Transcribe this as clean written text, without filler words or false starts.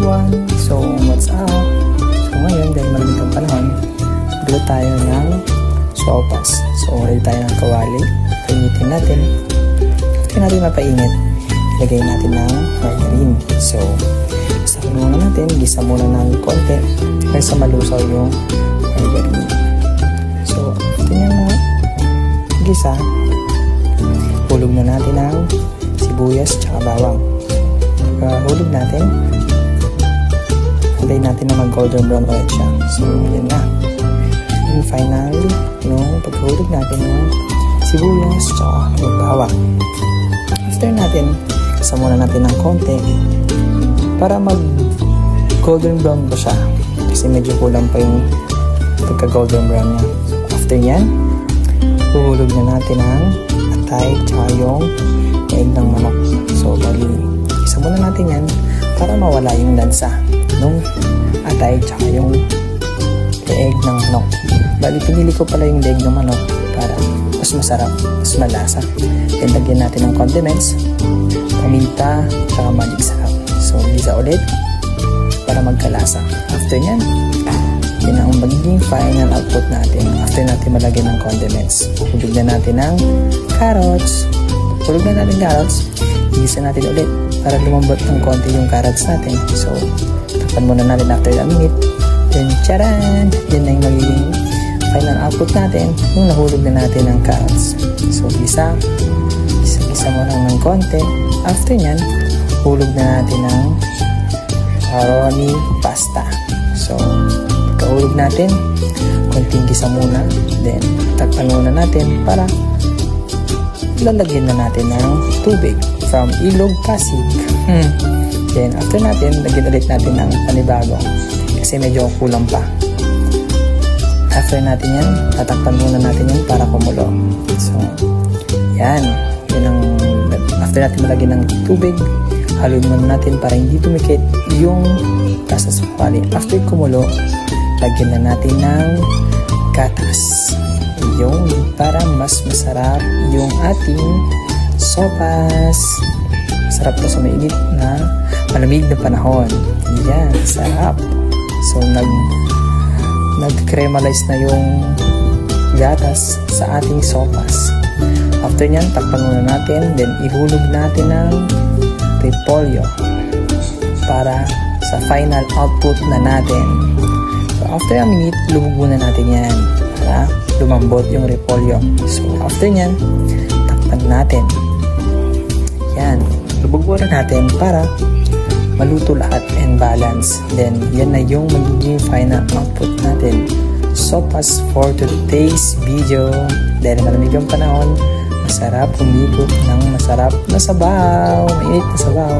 everyone! So, what's up? So, ngayon, dahil malamig ang panahon, magluto tayo ng sopas. So, ready tayo ng kawali. Painitin natin. After natin mapainit, ilagay natin ng margarine. So, isa muna natin, gisa muna ng konti hanggang sa malusaw yung margarine. So, after nyo na gisa, hulog na natin ng sibuyas tsaka bawang. Hulog natin, antayin natin na mag golden brown ulit siya. So, yan na. And finally, yung paghulog natin ng sibuyas tsaka yung bawang. After natin, kasama muna natin ng konti para mag golden brown pa siya. Kasi medyo kulang pa yung pagka golden brown niya. After yan, huhulog na natin ang atay tsaka yung egg ng manok. So, bali, isa muna natin yan para mawala yung lansa nung atay tsaka yung egg ng manok. Bali, pinili ko pala yung egg ng manok para mas masarap, mas malasa. Then, lagyan natin ng condiments, paminta, tsaka magic sarap. So, gisa ulit para magkalasa. After nyan, yun ang magiging final output natin. After natin malagyan ng condiments, hulog na natin ng carrots. Hulog na natin carrots, igisa natin ulit para lumambot ng konti yung carrots natin. So, tapan muna natin after a minute. Then, charan! Yan na yung magiging final output natin nung nahulog na natin ng carrots. So, gisa muna ng konti. After nyan, hulog na natin ng macaroni pasta. So, kahulog natin, konting gisa muna. Then, takpan muna natin para lalagyan na natin ng tubig from Ilog, Pasig. Then, after natin, lagyan ulit natin ng panibago kasi medyo kulang pa. After natin yan, tatakpan muna natin yan para kumulo. So, yan ang after natin malagyan ng tubig, haluin muna natin para hindi tumikit yung tasa sa kawali. After kumulo, lagyan na natin ng gatas. Yung para mas masarap yung ating sopas. Sarap to sa mainit na malamig na panahon. Yan, sarap. So, nag-cremalize na yung gatas sa ating sopas. After nyan, takpan muna natin. Then, ihulog natin ng repolyo para sa final output na natin. So, after a minute, lubog muna natin yan para lumambot yung repolyo. So, after nyan, takpan natin. Yan. Lubog muna natin para maluto lahat and balance. Then, yan na yung magiging final output natin. Sopas for today's video. Dahil malamig ang panahon, masarap humigop ng masarap na sabaw. Mainit na sabaw.